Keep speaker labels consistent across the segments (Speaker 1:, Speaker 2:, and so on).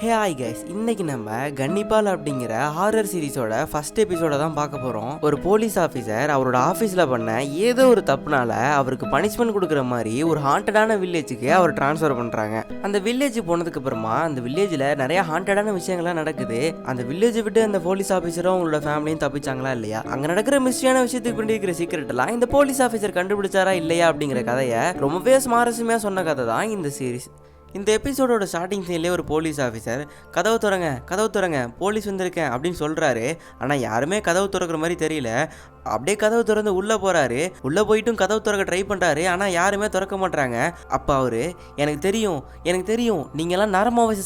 Speaker 1: Hey hi guys, இன்னைக்கு நம்ம கன்னிபால் அப்படிங்கிற ஹாரர் சீரிஸோட ஃபர்ஸ்ட் எபிசோட தான் பார்க்க போறோம். ஒரு போலீஸ் ஆஃபீஸர் அவரோட ஆஃபீஸ்ல பண்ண ஏதோ ஒரு தப்புனால அவருக்கு பனிஷ்மெண்ட் கொடுக்குற மாதிரி ஒரு ஹாண்டடான வில்லேஜுக்கு அவர் டிரான்ஸ்ஃபர் பண்றாங்க. அந்த வில்லேஜ் போனதுக்கு அப்புறமா அந்த வில்லேஜ்ல நிறைய ஹாண்டடான விஷயங்கள்லாம் நடக்குது. அந்த வில்லேஜ் விட்டு அந்த போலீஸ் ஆஃபீஸரும் அவங்களோட ஃபேமிலியும் தப்பிச்சாங்களா இல்லையா, அங்க நடக்கிற மிஸ்டியான விஷயத்துக்கு பின்னாடி இருக்கிற சீக்ரெட் எல்லாம் இந்த போலீஸ் ஆஃபீஸர் கண்டுபிடிச்சாரா இல்லையா அப்படிங்கிற கதையை ரொம்பவே சுவாரஸ்யமா சொன்ன கதை தான் இந்த சீரிஸ். இந்த எபிசோடோட ஸ்டார்டிங் சீன்லேயே ஒரு போலீஸ் ஆஃபீஸர் கதவு திறங்க போலீஸ் வந்திருக்கேன் அப்படின்னு சொல்கிறாரு. ஆனால் யாருமே கதவு திறக்கிற மாதிரி தெரியல. அப்படியே கதவு திறந்து உள்ளே போகிறாரு. உள்ளே போயிட்டும் கதவு திறக்க ட்ரை பண்ணுறாரு. ஆனால் யாருமே திறக்க மாட்டாங்க. அப்போ அவர் எனக்கு தெரியும் நீங்களாம் நரமாவசை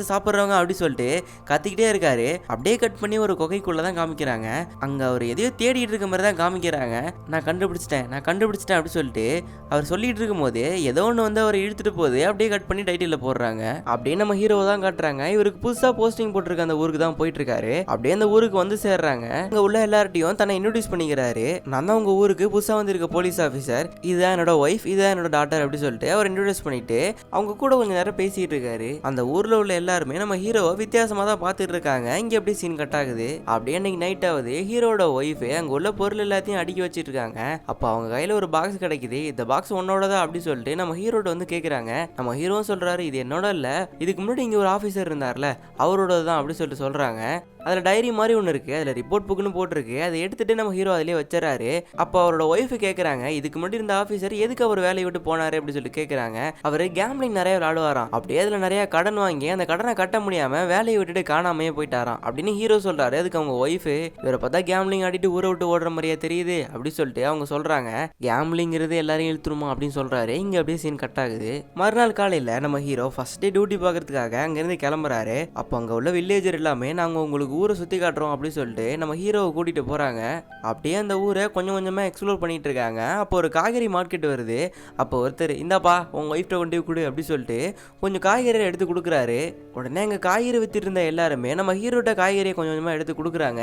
Speaker 1: சாப்பிட்றவங்க அப்படி சொல்லிட்டு கத்திக்கிட்டே இருக்காரு. அப்படியே கட் பண்ணி ஒரு குகைக்குள்ளே தான் காமிக்கிறாங்க. அங்கே அவர் எதையோ தேடிட்டு இருக்க மாதிரி தான் காமிக்கிறாங்க. நான் கண்டுபிடிச்சிட்டேன் அப்படி சொல்லிட்டு அவர் சொல்லிட்டு இருக்கும் போது ஏதோ ஒன்று வந்து அவர் இழுத்துட்டு போகுது. அப்படியே கட் பண்ணி டைட்டில் போடுறாங்க. அப்படியே நம்ம ஹீரோவை தான் காட்டுறாங்க. இவருக்கு புதுசாக போஸ்டிங் போட்டிருக்க அந்த ஊருக்கு தான் போயிட்டு இருக்காரு. அப்படியே அந்த ஊருக்கு வந்து சேர்றாங்க. அங்கே உள்ள எல்லார்ட்டையும் தன்னை இன்ட்ரோடியூஸ் பண்ணிக்கிறாரு. நான் தான் உங்க ஊருக்கு புதுசாக வந்திருக்க போலீஸ் ஆஃபீஸர், இதுதான் என்னோட ஒய்ஃப், இதுதான் என்னோட டாட்டர் அப்படி சொல்லிட்டு அவர் இன்ட்ரோடியூஸ் பண்ணிட்டு அவங்க கூட கொஞ்சம் நேரம் பேசிட்டு இருக்காரு. அந்த ஊர்ல உள்ள எல்லாருமே நம்ம ஹீரோவை வித்தியாசமா தான் பார்த்துட்டு இருக்காங்க. இங்க எப்படி சீன் கட் ஆகுது. அப்படியே அன்னைக்கு நைட் ஆகுது. ஹீரோட ஒய்ஃப் அங்க உள்ள பொருள் எல்லாத்தையும் அடுக்கி வச்சிட்டு இருக்காங்க. அப்ப அவங்க கையில ஒரு பாக்ஸ் கிடைக்குது. இந்த பாக்ஸ் உன்னோடதா அப்படி சொல்லிட்டு நம்ம ஹீரோட வந்து கேக்குறாங்க. நம்ம ஹீரோவும் சொல்றாரு இது என்னோட இல்ல, இதுக்கு முன்னாடி இங்க ஒரு ஆபீசர் இருந்தார்ல அவரோட தான் அப்படி சொல்லிட்டு சொல்றாங்க. அதில் டைரி மாதிரி ஒன்று இருக்குது, அதில் ரிப்போர்ட் புக்குன்னு போட்டிருக்கு. அதை எடுத்துகிட்டு நம்ம ஹீரோ அதிலே வச்சுறாரு. அப்போ அவரோட ஒய்ஃபு கேட்குறாங்க இதுக்கு முன்னாடி இருந்த ஆஃபீஸர் எதுக்கு அவர் வேலையை விட்டு போனார் அப்படின்னு சொல்லி கேட்குறாங்க. அவர் கேம்லிங் நிறைய விளாடுவாராம். அப்படியே அதில் நிறையா கடன் வாங்கி அந்த கடனை கட்ட முடியாமல் வேலையை விட்டுட்டு காணாமையே போயிட்டாராம் அப்படின்னு ஹீரோ சொல்கிறாரு. அதுக்கு அவங்க ஒய்ஃபு இவரை பார்த்தா கேம்லிங் ஆடிட்டு ஊரை விட்டு ஓடுற மாதிரியா தெரியுது அப்படி சொல்லிட்டு அவங்க சொல்கிறாங்க. கேம்லிங்கிறது எல்லாரையும் இழுத்துருமா அப்படின்னு சொல்கிறாரு. இங்கே அப்படியே சீன் கட் ஆகுது. மறுநாள் காலையில் நம்ம ஹீரோ ஃபர்ஸ்ட் டே டியூட்டி பார்க்கறதுக்காக அங்கேருந்து கிளம்புறாரு. அப்போ அங்கே உள்ள வில்லேஜர் எல்லாமே நாங்கள் உங்களுக்கு ஊரை சுற்றி காட்டுறோம் அப்படின்னு சொல்லிட்டு நம்ம ஹீரோவை கூட்டிகிட்டு போகிறாங்க. அப்படியே அந்த ஊரை கொஞ்சம் கொஞ்சமாக எக்ஸ்ப்ளோர் பண்ணிட்டு இருக்காங்க. அப்போ ஒரு காய்கறி மார்க்கெட் வருது. அப்போ ஒருத்தர் இந்தாப்பா உங்கள் ஒய்ஃப்ட கொண்டு போய் கொடு அப்படி சொல்லிட்டு கொஞ்சம் காய்கறியை எடுத்து கொடுக்குறாரு. உடனே அங்கே காய்கறி வித்துட்டு இருந்த எல்லாருமே நம்ம ஹீரோட்ட காய்கறியை கொஞ்சம் கொஞ்சமாக எடுத்து கொடுக்குறாங்க.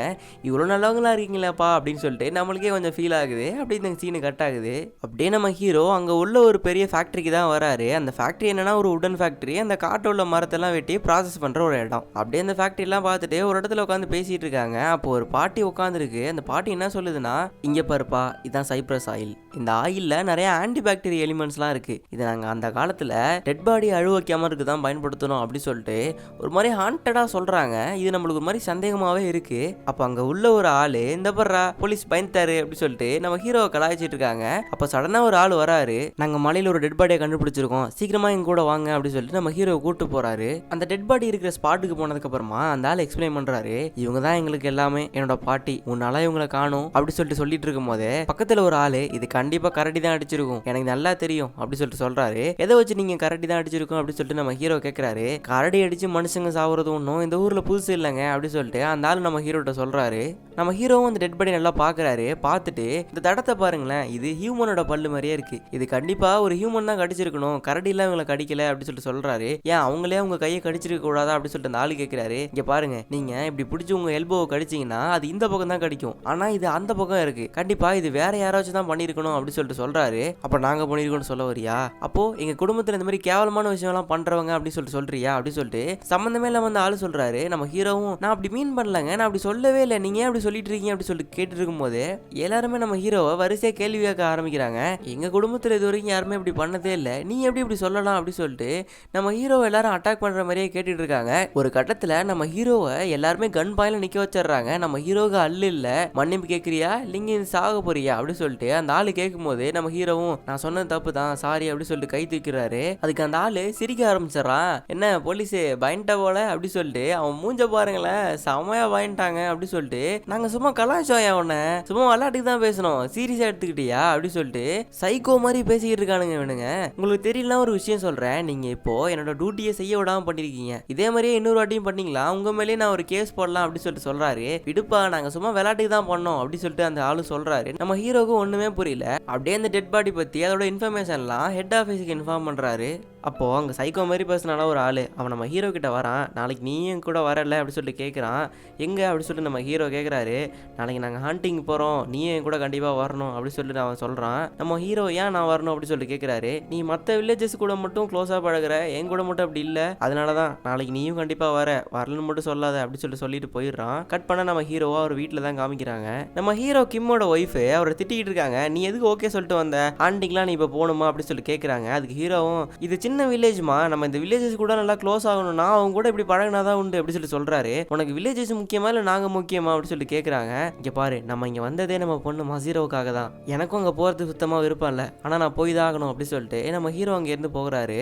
Speaker 1: இவ்வளோ நல்லவங்களா இருக்கீங்களாப்பா அப்படின்னு சொல்லிட்டு நம்மளுக்கே கொஞ்சம் ஃபீல் ஆகுது. அப்படி இந்த சீனு கட் ஆகுது. அப்படியே நம்ம ஹீரோ அங்கே உள்ள ஒரு பெரிய ஃபேக்ட்ரிக்கு தான் வராரு. அந்த ஃபேக்ட்ரி என்னன்னா ஒரு உடன் ஃபேக்ட்ரி. அந்த காட்டில் உள்ள மரத்தெல்லாம் வெட்டி ப்ராசஸ் பண்ணுற ஒரு இடம். அப்படியே அந்த ஃபேக்ட்ரிலாம் பார்த்துட்டு ஒரு இடத்துல உட்காந்து பேசிட்டு இருக்காங்க. அப்போ ஒரு பாட்டி உட்காந்துருக்கு. அந்த பாட்டி என்ன சொல்லுதுன்னா இங்க பாருப்பா இதான் சைப்ரஸ் ஆயில். இந்த ஆயில்ல நிறைய ஆன்டி பாக்டீரியா எலிமெண்ட்ஸ்லாம் இருக்கு. இதை நாங்க அந்த காலத்துல டெட் பாடி அழுவ வைக்காம இருக்கு தான் பயன்படுத்தணும் அப்படி சொல்லிட்டு ஒரு மாதிரி ஹாண்டடா சொல்றாங்க. இது நம்மளுக்கு ஒரு மாதிரி சந்தேகமாவே இருக்கு. அப்ப அங்க உள்ள ஒரு ஆளு இந்த பர்றா போலீஸ் பயந்துட்டாரு அப்படி சொல்லிட்டு நம்ம ஹீரோவை கலாய்ச்சிட்டு இருக்காங்க. அப்ப சடனா ஒரு ஆள் வராரு. நாங்க மலையில ஒரு டெட் பாடியை கண்டுபிடிச்சிருக்கோம், சீக்கிரமா எங்க கூட வாங்க அப்படி சொல்லிட்டு நம்ம ஹீரோவை கூட்டு போறாரு. அந்த டெட் பாடி இருக்கிற ஸ்பாட்டுக்கு போனதுக்கு அப்புறமா அந்த ஆள் எக்ஸ்பிளைன் பண்றாரு. இவங்க தான் எங்களுக்கு எல்லாமே, என்னோட பாட்டி, உன்னால இவங்களை காணும் அப்படி சொல்லிட்டு இருக்கும் போதே பக்கத்துல ஒரு ஆளு இது கண்டிப்பா கரடி தான் அடிச்சிருக்கும், எனக்கு நல்லா தெரியும் அப்படி சொல்றாரு. எதை வச்சு நீங்க கரடி தான் அடிச்சிருக்கும் அப்படி சொல்லிட்டு நம்ம ஹீரோ கேட்கிறாரு. கரடி அடிச்சு மனுஷங்க சாவுறது ஒன்றும் இந்த ஊர்ல புதுசு இல்லைங்க அப்படி சொல்லிட்டு அந்த ஆள் நம்ம ஹீரோட்ட சொல்றாரு. நம்ம ஹீரோவும் அந்த டெட் பாடி நல்லா பாக்குறாரு. பார்த்துட்டு இந்த தடத்தை பாருங்களேன், இது ஹியூமனோட பல்லு மாதிரியே இருக்கு, இது கண்டிப்பா ஒரு ஹியூமன் தான் கடிச்சிருக்கணும், கரடி எல்லாம் இவங்களை கடிக்கல அப்படி சொல்லிட்டு சொல்றாரு. ஏன் அவங்களே அவங்க கையை கடிச்சிருக்க கூடாதா அப்படி சொல்லிட்டு அந்த ஆளு கேட்கிறாரு. இங்க பாருங்க, நீங்க இப்படி பிடிச்சி உங்க எல்போவை கடிச்சிங்கன்னா அது இந்த பக்கம் தான் கடிக்கும், ஆனா இது அந்த பக்கம் இருக்கு, கண்டிப்பா இது வேற யாராச்சும் தான் பண்ணிருக்கணும் அப்படி சொல்லிட்டு சொல்றாரு. அப்ப நாங்க பண்ணிருக்கோம்னு சொல்ல வரியா, அப்போ எங்க குடும்பத்துல இந்த மாதிரி கேவலமான விஷயம் எல்லாம் பண்றவங்க அப்படி சொல்றியா அப்படி சொல்லிட்டு சம்பந்தமே இல்லாம வந்து ஆளு சொல்றாரு. நம்ம ஹீரோவும் நான் அப்படி மீன் பண்ணலங்க, நான் அப்படி சொல்லவே இல்லை, நீங்க அப்படி சொல்லிட்டு இருக்கீங்க அப்படி சொல்லிட்டு கேட்டு இருக்கும் போது எல்லாருமே நம்ம ஹீரோவை வரிசையா கேள்வி கேட்க ஆரம்பிக்கிறாங்க. எங்க குடும்பத்துல இது வரைக்கும் யாருமே இப்படி பண்ணதே இல்லை, நீ எப்படி இப்படி சொல்லலாம் அப்படி சொல்லிட்டு நம்ம ஹீரோவை எல்லாரும் அட்டாக் பண்ற மாதிரியே கேட்டுட்டு இருக்காங்க. ஒரு கட்டத்துல நம்ம ஹீரோவை எல்லாருமே கன் பாயில நிக்க வச்சிடறாங்க. நம்ம ஹீரோக்கு அல்ல இல்ல, மன்னிப்பு கேட்கறியா இல்லைங்க சாக போறியா அப்படி சொல்லிட்டு அந்த ஆளு கேட்கும் போது நம்ம ஹீரோவும் நான் சொன்னது தப்பு தான் சாரி அப்படி சொல்லிட்டு கை தூக்கிறாரு. அதுக்கு அந்த ஆளு சிரிக்க ஆரம்பிச்சிடறான். என்ன போலீஸ் பயன்ட்ட போல அப்படி சொல்லிட்டு அவன் மூஞ்ச பாருங்களேன் செமையா பயன்ட்டாங்க அப்படி சொல்லிட்டு நாங்க சும்மா கலாய்ச்சோம், அவனை சும்மா விளையாட்டுக்கு தான் பேசணும், சீரியஸா எடுத்துக்கிட்டியா அப்படி சொல்லிட்டு சைக்கோ மாதிரி பேசிக்கிட்டு இருக்கானுங்க இவனுங்க. உங்களுக்கு தெரியல ஒரு விஷயம் சொல்றேன், நீங்க இப்போ என்னோட டியூட்டியை செய்ய விடாம பண்ணிருக்கீங்க, இதே மாதிரியே இன்னொரு வாட்டியும் பண்ணீங்களா உங்க மேலேயே நான் ஒரு கேஸ் போடலாம் அப்படி சொல்லிட்டு சொல்றாரு. விடுப்பா நாங்க சும்மா விளையாட்டுக்கு தான் பண்ணோம் அப்படி சொல்லிட்டு அந்த ஆளு சொல்றாரு. நம்ம ஹீரோக்கு ஒண்ணுமே புரியல. அப்படியே அந்த டெட் பாடி பத்தி அதோட இன்ஃபர்மேஷன்லாம் ஹெட் ஆஃபீஸுக்கு இன்ஃபார்ம் பண்றாரு. அப்போ அங்க சைக்கோ மாதிரி பர்சனால ஒரு ஆளு அவன் நம்ம ஹீரோ கிட்ட வரான். நாளைக்கு நீயும் கூட வரல அப்படி சொல்லிட்டு கேட்குறான். எங்க அப்படி சொல்லிட்டு நம்ம ஹீரோ கேட்குறாரு. நாளைக்கு நாங்கள் ஹண்டிங் போகிறோம், நீயும் என் கூட கண்டிப்பாக வரணும் அப்படி சொல்லிட்டு அவன் சொல்கிறான். நம்ம ஹீரோ ஏன் நான் வரணும் அப்படி சொல்லிட்டு கேட்குறாரு. நீ மற்ற வில்லேஜஸ் கூட மட்டும் க்ளோஸாக பழகுற, என் கூட மட்டும் அப்படி இல்லை, அதனால தான் நாளைக்கு நீயும் கண்டிப்பாக வரலன்னு மட்டும் சொல்லாத அப்படி சொல்லிட்டு போயிடுறான். கட் பண்ண நம்ம ஹீரோவா அவர் வீட்டில் தான் காமிக்கிறாங்க. நம்ம ஹீரோ கிம்மோட ஒய்ஃபு அவரை திட்டிகிட்டு இருக்காங்க. நீ எதுக்கு ஓகே சொல்லிட்டு வந்த, ஹண்டிங்லாம் நீ இப்போ போகணுமா அப்படி சொல்லி கேட்குறாங்க. அதுக்கு ஹீரோவும் இது சின்ன வில்லேஜ்மா, நம்ம இந்த வில்லேஜஸ் கூட நல்லா க்ளோஸ் ஆகணும்னா அவங்க கூட இப்படி பழகினாதான் உண்டு அப்படி சொல்றாரு. உனக்கு வில்லேஜஸ் முக்கியமா இல்லை நாங்கள் முக்கியமா அப்படி சொல்லி கேட்குறாங்க. இங்கே பாரு, நம்ம இங்கே வந்ததே நம்ம பொண்ணு மசீரோவுக்காக தான். எனக்கும் அங்கே போகிறது சுத்தமாக விருப்பம் இல்லை, ஆனால் நான் போய் தான் ஆகணும் அப்படி சொல்லிட்டு நம்ம ஹீரோ அங்கேருந்து போகிறாரு.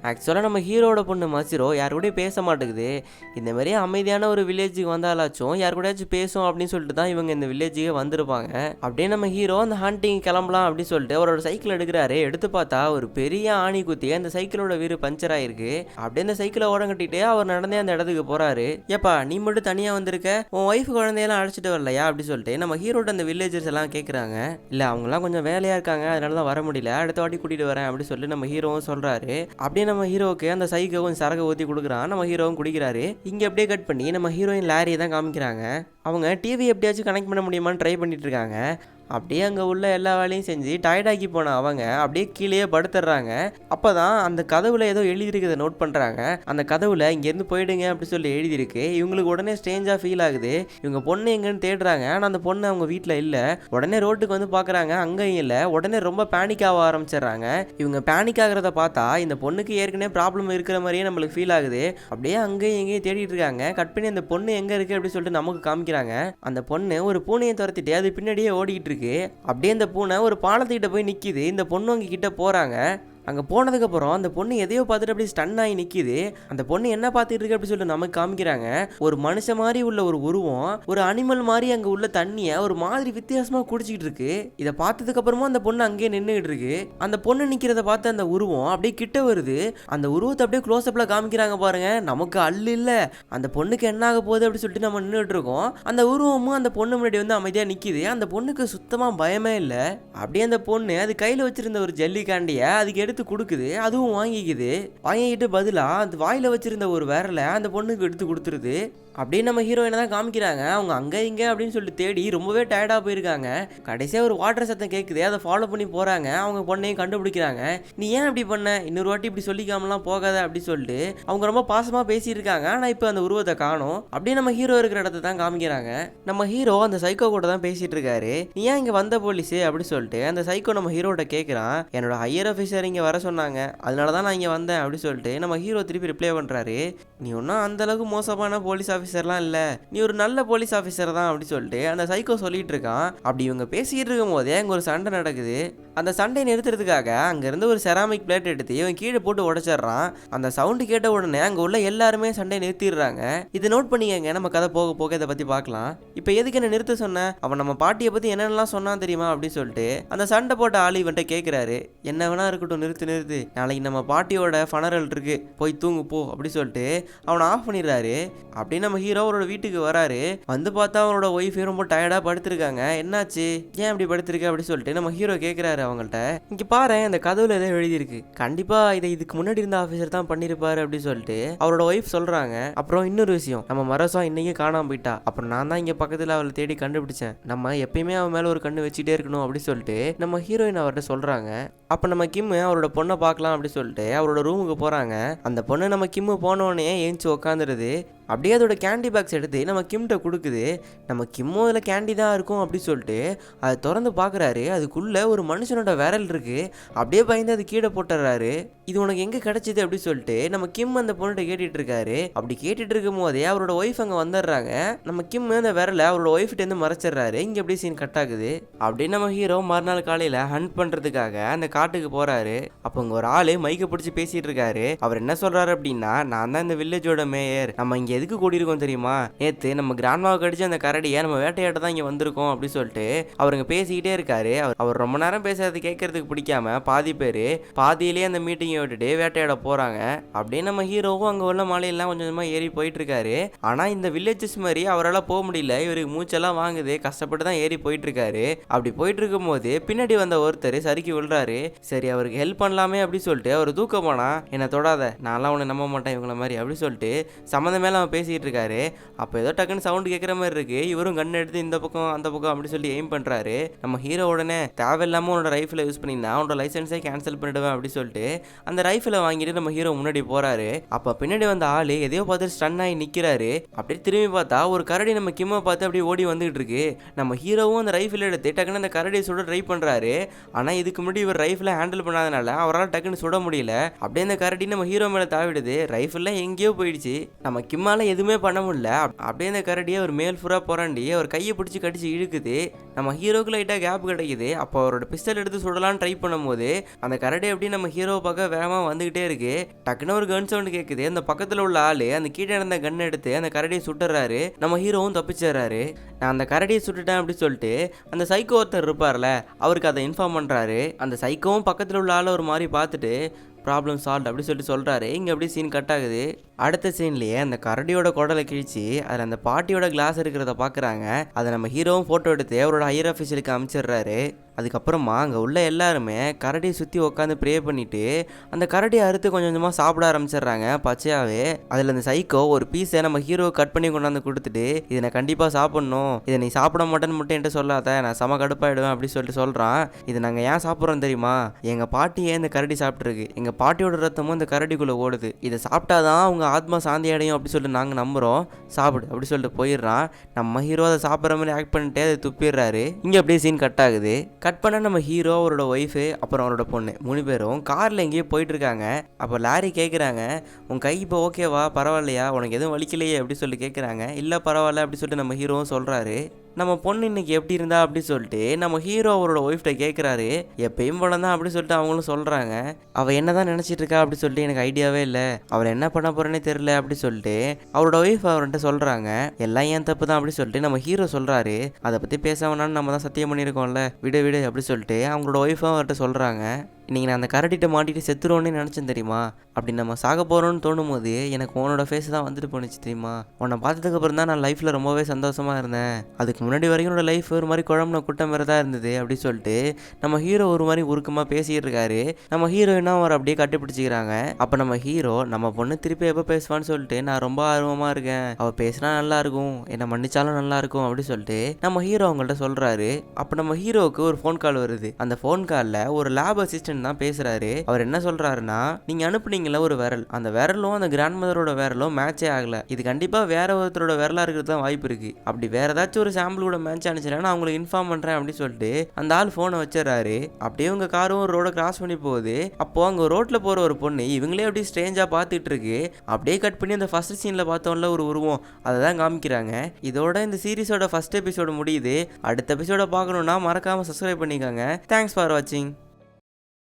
Speaker 1: ஆக்சுவலாக நம்ம ஹீரோட பொண்ணு மசிரோ யார் கூடயும் பேச மாட்டேங்குது. இந்த மாதிரி அமைதியான ஒரு வில்லேஜுக்கு வந்தாலாச்சும் யார் கூடயாச்சும் பேசும் அப்படின்னு சொல்லிட்டு தான் இவங்க இந்த வில்லேஜுக்கு வந்திருப்பாங்க. அப்படியே நம்ம ஹீரோ அந்த ஹண்டிங் கிளம்பலாம் அப்படின்னு சொல்லிட்டு அவரோட சைக்கிள் எடுக்கிறாரு. எடுத்து பார்த்தா ஒரு பெரிய ஆணி குத்தி அந்த சைக்கிளோட வீடு பஞ்சர் ஆயிருக்கு. அப்படியே அந்த சைக்கிளை ஓடம் கட்டிட்டு அவர் நடந்தே அந்த இடத்துக்கு போறாரு. ஏப்பா நீ மட்டும் தனியாக வந்திருக்க, உன் ஒய்ஃப் குழந்தையெல்லாம் அழைச்சிட்டு வரலையா அப்படி சொல்லிட்டு நம்ம ஹீரோட அந்த வில்லேஜர்ஸ் எல்லாம் கேட்குறாங்க. இல்லை அவங்களாம் கொஞ்சம் வேலையாக இருக்காங்க, அதனால தான் வர முடியல, அடுத்த வாட்டி கூட்டிகிட்டு வரேன் அப்படி சொல்லிட்டு நம்ம ஹீரோவும் சொல்கிறாரு. அப்படியே நம்ம ஹீரோவுக்கு அந்த சைக்கோ கொஞ்சம் சரக்கு ஊற்றி கொடுக்குறான். நம்ம ஹீரோவும் குடிக்கிறாரு. இங்கே அப்படியே கட் பண்ணி நம்ம ஹீரோயின் லாரியை தான் காமிக்கிறாங்க. அவங்க டிவி எப்படியாச்சும் கனெக்ட் பண்ண முடியுமான்னு ட்ரை பண்ணிட்டு இருக்காங்க. அப்படியே அங்கே உள்ள எல்லா வேலையும் செஞ்சு டயர்டாக்கி போன அவங்க அப்படியே கீழே படுத்துடுறாங்க. அப்போ தான் அந்த கதவுல ஏதோ எழுதியிருக்கிறத நோட் பண்ணுறாங்க. அந்த கதவுல இங்கேருந்து போயிடுங்க அப்படி சொல்லி எழுதியிருக்கு. இவங்களுக்கு உடனே ஸ்ட்ரேஞ்சாக ஃபீல் ஆகுது. இவங்க பொண்ணு எங்கன்னு தேடுறாங்க, ஆனால் அந்த பொண்ணு அவங்க வீட்டில் இல்லை. உடனே ரோட்டுக்கு வந்து பார்க்குறாங்க, அங்கேயும் இல்லை. உடனே ரொம்ப பேனிக் ஆக ஆரம்பிச்சிடுறாங்க. இவங்க பேனிக் ஆகிறத பார்த்தா இந்த பொண்ணுக்கு ஏற்கனவே ப்ராப்ளம் இருக்கிற மாதிரியே நம்மளுக்கு ஃபீல் ஆகுது. அப்படியே அங்கேயும் எங்கேயும் தேடிட்டு இருக்காங்க. கட் பண்ணி அந்த பொண்ணு எங்கே இருக்குது அப்படின்னு சொல்லிட்டு நமக்கு காமிக்கிறாங்க. அந்த பொண்ணு ஒரு பூனையை துரத்திட்டு அது பின்னாடியே ஓடிக்கிட்டு இருக்கு. அப்படியே அந்த பூனை ஒரு பாலத்துக்கிட்ட போய் நிக்குது. இந்த பொண்ணு அவங்க கிட்ட போறாங்க. அங்கே போனதுக்கப்புறம் அந்த பொண்ணு எதையோ பார்த்துட்டு அப்படியே ஸ்டன் ஆகி நிற்கிது. அந்த பொண்ணு என்ன பார்த்துட்டு இருக்கு அப்படின்னு சொல்லிட்டு நமக்கு காமிக்கிறாங்க. ஒரு மனுஷன் மாதிரி உள்ள ஒரு உருவம் ஒரு அனிமல் மாதிரி அங்கே உள்ள தண்ணியை ஒரு மாதிரி வித்தியாசமாக குடிச்சிக்கிட்டு இருக்கு. இதை பார்த்ததுக்கப்புறமா அந்த பொண்ணு அங்கேயே நின்றுகிட்டு இருக்கு. அந்த பொண்ணு நிற்கிறத பார்த்து அந்த உருவம் அப்படியே கிட்ட வருது. அந்த உருவத்தை அப்படியே க்ளோஸ்அப்பில் காமிக்கிறாங்க பாருங்க. நமக்கு அல்லு இல்லை, அந்த பொண்ணுக்கு என்ன ஆக போகுது அப்படின்னு சொல்லிட்டு நம்ம நின்றுட்டு இருக்கோம். அந்த உருவமும் அந்த பொண்ணு முன்னாடி வந்து அமைதியாக நிற்கிது. அந்த பொண்ணுக்கு சுத்தமாக பயமே இல்லை. அப்படியே அந்த பொண்ணு அது கையில் வச்சிருந்த ஒரு ஜல்லிக்காண்டியை அதுக்கு எடுத்து கொடுக்குது. அதுவும் வாங்கிக்கிட்டு பதிலா அந்த வாயில வச்சிருந்த ஒரு விரலை அந்த பொண்ணுக்கு எடுத்து கொடுத்துருது. அப்படியே நம்ம ஹீரோயினை தான் காமிக்கிறாங்க. அவங்க அங்கே இங்கே அப்படின்னு சொல்லிட்டு தேடி ரொம்பவே டயர்டாக போயிருக்காங்க. கடைசியாக ஒரு வாட்டர் சத்தம் கேட்குது. அதை ஃபாலோ பண்ணி போகிறாங்க. அவங்க பொண்ணையும் கண்டுபிடிக்கிறாங்க. நீ ஏன் இப்படி பண்ண, இன்னொரு வாட்டி இப்படி சொல்லிக்காமலாம் போகாத அப்படி சொல்லிட்டு அவங்க ரொம்ப பாசமாக பேசியிருக்காங்க. ஆனால் இப்போ அந்த உருவத்தை காணோம். அப்படியே நம்ம ஹீரோ இருக்கிற இடத்த தான் காமிக்கிறாங்க. நம்ம ஹீரோ அந்த சைக்கோ கூட தான் பேசிட்டு இருக்காரு. நீ ஏன் இங்கே வந்த போலீஸு அப்படி சொல்லிட்டு அந்த சைக்கோ நம்ம ஹீரோட்ட கேட்குறான். என்னோட ஹையர் ஆஃபீஸர் இங்கே வர சொன்னாங்க, அதனால தான் நான் இங்கே வந்தேன் அப்படி சொல்லிட்டு நம்ம ஹீரோ திருப்பி ரிப்ளை பண்ணுறாரு. நீ ஒன்றும் அந்தளவுக்கு மோசமான போலீஸ் ஆஃபீஸர்லாம் இல்லை, நீ ஒரு நல்ல போலீஸ் ஆஃபீஸர் தான் அப்படி சொல்லிட்டு அந்த சைக்கோ சொல்லிட்டு இருக்கான். அப்படி இவங்க பேசிக்கிட்டு இருக்கும் போதே அங்கே ஒரு சண்டை நடக்குது. அந்த சண்டையை நிறுத்துறதுக்காக அங்கேருந்து ஒரு செராமிக் பிளேட் எடுத்து இவன் கீழே போட்டு உடைச்சிட்றான். அந்த சவுண்டு கேட்ட உடனே அங்கே உள்ள எல்லாருமே சண்டையை நிறுத்திடுறாங்க. இதை நோட் பண்ணிக்கங்க, நம்ம கதை போக போக இதை பற்றி பார்க்கலாம். இப்போ எதுக்கு என்ன நிறுத்த சொன்னேன், அவன் நம்ம பாட்டியை பற்றி என்னென்னலாம் சொன்னான் தெரியுமா அப்படின்னு சொல்லிட்டு அந்த சண்டை போட்ட ஆள் இவன்ட்ட கேட்குறாரு. என்ன வேணா இருக்கட்டும், நிறுத்து, நாளைக்கு நம்ம பாட்டியோட ஃபனரல் இருக்கு, போய் தூங்கு போ அப்படி சொல்லிட்டு அவனை ஆஃப் பண்ணிடுறாரு. அப்படின்னு நம்ம ஹீரோ அவரோட வீட்டுக்கு வராரு. வந்து பார்த்தா அவரோட ஒய்ஃபே ரொம்ப டயர்டாக படுத்திருக்காங்க. என்னாச்சு, ஏன் அப்படி படுத்திருக்க அப்படி சொல்லிட்டு நம்ம ஹீரோ கேட்குறாரு அவங்கள்ட்ட. இங்கே பாரு, இந்த கதவுல ஏதோ எழுதியிருக்கு, கண்டிப்பாக இதுக்கு முன்னாடி இருந்த ஆஃபீஸர் தான் பண்ணியிருப்பாரு அப்படின்னு சொல்லிட்டு அவரோட ஒய்ஃப் சொல்கிறாங்க. அப்புறம் இன்னொரு விஷயம், நம்ம மரசம் இன்னைக்கு காணாம போயிட்டா. அப்புறம் நான் தான் இங்கே பக்கத்தில் அவளை தேடி கண்டுபிடிச்சேன். நம்ம எப்பயுமே அவன் மேலே ஒரு கண்ணு வச்சுட்டே இருக்கணும் அப்படி சொல்லிட்டு நம்ம ஹீரோயின் அவர்கிட்ட சொல்கிறாங்க. அப்போ நம்ம கிம்மு அவரோட பொண்ணை பார்க்கலாம் அப்படி சொல்லிட்டு அவரோட ரூமுக்கு போகிறாங்க. அந்த பொண்ணு நம்ம கிம்மு போனோடனே ஏஞ்சி உக்காந்துருது. அப்படியே அதோட கேண்டி பாக்ஸ் எடுத்து நம்ம கிம்கிட்ட கொடுக்குது. நம்ம கிம்மோ அதில் கேண்டி தான் இருக்கும் அப்படி சொல்லிட்டு அதை திறந்து பார்க்குறாரு. அதுக்குள்ளே ஒரு மனுஷனோட விரல் இருக்குது. அப்படியே பயந்து அது கீழே போட்டுறாரு. இது உனக்கு எங்கே கிடச்சிது அப்படி சொல்லிட்டு நம்ம கிம் அந்த பொண்ணுகிட்ட கேட்டுட்டு இருக்காரு. அப்படி கேட்டுட்டு இருக்கும் போதே அவரோட ஒய்ஃப் அங்கே வந்துடுறாங்க. நம்ம கிம் அந்த விரலை அவரோட ஒய்ஃப்கிட்டேருந்து மறைச்சிடுறாரு. இங்கே அப்படியே சீன் கட் ஆகுது. அப்படியே நம்ம ஹீரோ மறுநாள் காலையில் ஹண்ட் பண்ணுறதுக்காக அந்த காட்டுக்கு போகிறாரு. அப்போ அங்கே ஒரு ஆள் மைக்கை பிடிச்சி பேசிகிட்டு இருக்காரு. அவர் என்ன சொல்கிறாரு அப்படின்னா, நான் தான் இந்த வில்லேஜோட மேயர், நம்ம இங்கே எதுக்கு கூட்டியிருக்கோம் தெரியுமா, நேத்து நம்ம கிராண்ட்மாவை கடிச்சு அந்த கரடியை நம்ம வேட்டையாட்ட தான் இங்க வந்திருக்கோம் அப்படி சொல்லிட்டு அவருங்க பேசிக்கிட்டே இருக்காரு. அவர் ரொம்ப நேரம் பேசுறது கேட்கறதுக்கு பிடிக்காம பாதி பேர் பாதியிலேயே அந்த மீட்டிங்கை விட்டுட்டு வேட்டையாட போறாங்க. அப்படியே நம்ம ஹீரோவும் அங்க உள்ள மலையெல்லாம் கொஞ்சம் கொஞ்சமா ஏறி போயிட்டு இருக்காரு. ஆனா இந்த வில்லேஜஸ் மாதிரி அவரால் போக முடியல, இவருக்கு மூச்செல்லாம் வாங்குது, கஷ்டப்பட்டு தான் ஏறி போயிட்டு இருக்காரு. அப்படி போயிட்டு இருக்கும் போது பின்னாடி வந்த ஒருத்தர் சறுக்கி விழுறாரு. சரி அவருக்கு ஹெல்ப் பண்ணலாமே அப்படி சொல்லிட்டு அவர் தூக்க போனா, என்ன தொடாத, நான்லாம் உன்னை நம்ப மாட்டேன் இவங்கள மாதிரி அப்படி சொல்லிட்டு சம்மந்தம் மேல அவன் பேசிட்டு இருக்காரு. அப்போ ஏதோ டக்குன்னு சவுண்ட் கேட்குற மாதிரி இருக்கு. இவரும் கன் எடுத்து இந்த பக்கம் அந்த பக்கம் அப்படி சொல்லி எய்ம் பண்றாரு. நம்ம ஹீரோ உடனே தேவையில்லாம உன்னோட ரைஃபிளை யூஸ் பண்ணியிருந்தா உன்னோட லைசன்ஸை கேன்சல் பண்ணிடுவேன் அப்படி சொல்லிட்டு அந்த ரைஃபிளை வாங்கிட்டு நம்ம ஹீரோ முன்னாடி போறாரு. அப்ப பின்னாடி வந்த ஆளு எதையோ பார்த்து ஸ்டன் ஆகி நிக்கிறாரு. அப்படியே திரும்பி பார்த்தா ஒரு கரடி நம்ம கிம்மை பார்த்து அப்படியே ஓடி வந்துகிட்டு இருக்கு. நம்ம ஹீரோவும் அந்த ரைஃபிள் எடுத்து டக்குன்னு அந்த கரடியை சுட ட்ரை பண்றாரு. ஆனா இதுக்கு முன்னாடி இவர் ரைஃபிளை ஹேண்டில் பண்ணாதனால அவரால் டக்குன்னு சுட முடியல. அப்படியே அந்த கரடி நம்ம ஹீரோ மேல தாவிடுது. ரைஃபிள்லாம் எங்கேயோ போயிடுச்சு. நம்ம கிம்மால எதுவுமே பண்ண முடியல. அப்படியே அந்த கரடியை ஒரு மேல் ஃபுரா புரண்டி அவர் கையை பிடிச்சி கடிச்சு இழுக்குது. நம்ம ஹீரோக்கு லைட்டா கேப் கிடைக்குது. அப்போ அவரோட பிஸ்டல் எடுத்து சுடலான்னு ட்ரை பண்ணும்போது அந்த கரடி அப்படியே நம்ம ஹீரோவை பார்க்க வேகமா வந்துகிட்டே இருக்கு. டக்குன்னு ஒரு கன் சவுண்ட் கேட்குது. அந்த பக்கத்துல உள்ள ஆளு அந்த கீழே இருந்த கன் எடுத்து அந்த கரடியை சுட்டுறாரு. நம்ம ஹீரோவும் தப்பிச்சிடுறாரு. நான் அந்த கரடியை சுட்டுட்டேன் அப்படி சொல்லிட்டு அந்த சைக்கோ ஒருத்தர் இருப்பார்ல, அவருக்கு அதை இன்ஃபார்ம் பண்றாரு. அந்த சைக்கோவும் பக்கத்துல உள்ள ஆளை ஒரு மாதிரி பார்த்துட்டு ப்ராப்ளம் சால்வ் அப்படி சொல்லிட்டு சொல்கிறாரு. இங்கே அப்படியே சீன் கட் ஆகுது. அடுத்த சீன்லேயே அந்த கரடியோட குடலை கிழிச்சு அதில் அந்த பாட்டியோட கிளாஸ் இருக்கிறத பார்க்குறாங்க. அதை நம்ம ஹீரோவும் ஃபோட்டோ எடுத்து அவரோட ஹையர் ஆஃபீஸருக்கு அமைச்சிடுறாரு. அதுக்கப்புறமா அங்கே உள்ள எல்லாருமே கரடியை சுற்றி உட்காந்து ப்ரே பண்ணிவிட்டு அந்த கரடியை அறுத்து கொஞ்சம் கொஞ்சமாக சாப்பிட ஆரம்பிச்சிடுறாங்க பச்சையாகவே. அதில் அந்த சைக்கோ ஒரு பீஸை நம்ம ஹீரோவை கட் பண்ணி கொண்டாந்து கொடுத்துட்டு இதை நான் கண்டிப்பாக சாப்பிட்ணும், இதை நீ சாப்பிட மாட்டேன்னு மட்டும் என்கிட்ட சொல்லாத, நான் செம கடுப்பாயிடுவேன் அப்படி சொல்லிட்டு சொல்கிறான். இது நாங்கள் ஏன் சாப்பிட்றோம் தெரியுமா, எங்கள் பாட்டியே இந்த கரடி சாப்பிட்ருக்கு, எங்கள் பாட்டியோட ரத்தமும் இந்த கரடிக்குள்ளே ஓடுது, இதை சாப்பிட்டாதான் அவங்க ஆத்மா சாந்தி அடையும் அப்படி சொல்லிட்டு நாங்கள் நம்புகிறோம், சாப்பிடு அப்படி சொல்லிட்டு போயிடுறான். நம்ம ஹீரோ அதை சாப்பிட்ற மாதிரி ஆக்ட் பண்ணிட்டு அதை துப்பிடுறாரு. இங்கே அப்படியே சீன் கட் ஆகுது. கட் பண்ண நம்ம ஹீரோ, அவரோட ஒய்ஃபு, அப்புறம் அவரோட பொண்ணு 3 பேரும் காரில் எங்கேயோ போயிட்டு இருக்காங்க. அப்போ லாரி கேட்குறாங்க, உன் கை இப்போ ஓகேவா, பரவாயில்லையா, உனக்கு எதுவும் வலிக்கலையே அப்படி சொல்லி கேட்குறாங்க. இல்லை பரவாயில்ல அப்படி சொல்லிட்டு நம்ம ஹீரோவும் சொல்கிறாரு. நம்ம பொண்ணு இன்னைக்கு எப்படி இருந்தா அப்படி சொல்லிட்டு நம்ம ஹீரோ அவரோட ஒய்ஃப்ட கேட்குறாரு. எப்பயும் போல தான் அப்படி சொல்லிட்டு அவங்களும் சொல்கிறாங்க. அவள் என்ன தான் நினச்சிட்டு இருக்கா அப்படி சொல்லிட்டு எனக்கு ஐடியாவே இல்லை, அவள் என்ன பண்ண போகிறேன்னே தெரில அப்படி சொல்லிட்டு அவரோட ஒய்ஃப் அவர்கிட்ட சொல்கிறாங்க. எல்லாம் ஏன் தப்பு தான் அப்படி சொல்லிட்டு நம்ம ஹீரோ சொல்கிறாரு. அதை பற்றி பேச வேணான்னு நம்ம தான் சத்தியம் பண்ணியிருக்கோம்ல, விடு விடு அப்படி சொல்லிட்டு அவங்களோட ஒய்ஃபும் அவர்கிட்ட சொல்கிறாங்க. இன்றைக்கி நான் அந்த கரடிட்ட மாட்டிட்டு செத்துருவோன்னு நினச்சேன் தெரியுமா, அப்படி நம்ம சாக போகிறோன்னு தோணும் போது எனக்கு உன்னோட ஃபேஸ் தான் வந்துட்டு போணுச்சு தெரியுமா, உன்னை பார்த்ததுக்கப்புறம் தான் நான் லைஃப்பில் ரொம்பவே சந்தோஷமாக இருந்தேன், அதுக்கு முன்னாடி வரைக்கும் என்னோட லைஃப் ஒரு மாதிரி குழம்புன குட்டம் வேறு தான் இருந்தது அப்படி சொல்லிட்டு நம்ம ஹீரோ ஒரு மாதிரி உருக்கமாக பேசிகிட்டு இருக்காரு. நம்ம ஹீரோயினா அவர் அப்படியே கட்டிப்பிடிச்சிக்கிறாங்க. அப்போ நம்ம ஹீரோ நம்ம பொண்ணு திருப்பி எப்போ பேசுவான்னு சொல்லிட்டு நான் ரொம்ப ஆர்வமாக இருக்கேன், அவள் பேசினா நல்லா இருக்கும், என்னை மன்னிச்சாலும் நல்லா இருக்கும் அப்படி சொல்லிட்டு நம்ம ஹீரோ அவங்கள்ட்ட சொல்கிறாரு. அப்போ நம்ம ஹீரோவுக்கு ஒரு ஃபோன் கால் வருது. அந்த ஃபோன் காலில் ஒரு லேப் அசிஸ்டன்ட் தான் பேசுறாரு. அவர் என்ன சொல்றாருன்னா, நீங்க அனுப்புனீங்கல ஒரு விரல், அந்த விரலும் அந்த கிராண்ட் மதரோட விரலும் மேட்சே ஆகல, இது கண்டிப்பா வேற ஒருத்தரோட விரலா இருக்கிறது தான் வாய்ப்பு இருக்கு, அப்படி வேற ஏதாச்சும் ஒரு சாம்பிள் கூட மேட்ச் ஆனிச்சுன்னா நான் உங்களுக்கு இன்ஃபார்ம் பண்றேன் அப்படி சொல்லிட்டு அந்த ஆள் போனை வச்சிடறாரு. அப்படியே உங்க காரும் ஒரு ரோட கிராஸ் பண்ணி போகுது. அப்போ அங்க ரோட்ல போற ஒரு பொண்ணு இவங்களே அப்படியே ஸ்ட்ரேஞ்சா பார்த்துட்டு இருக்கு. அப்படியே கட் பண்ணி அந்த ஃபர்ஸ்ட் சீன்ல பார்த்தோம்ல ஒரு உருவம், அதை தான் காமிக்கிறாங்க. இதோட இந்த சீரிஸோட ஃபர்ஸ்ட் எபிசோடு முடியுது. அடுத்த எபிசோட பார்க்கணும்னா மறக்காம சப்ஸ்கிரைப் பண்ணிக்கோங்க. தேங்க்ஸ் ஃபார் வாட்சிங்.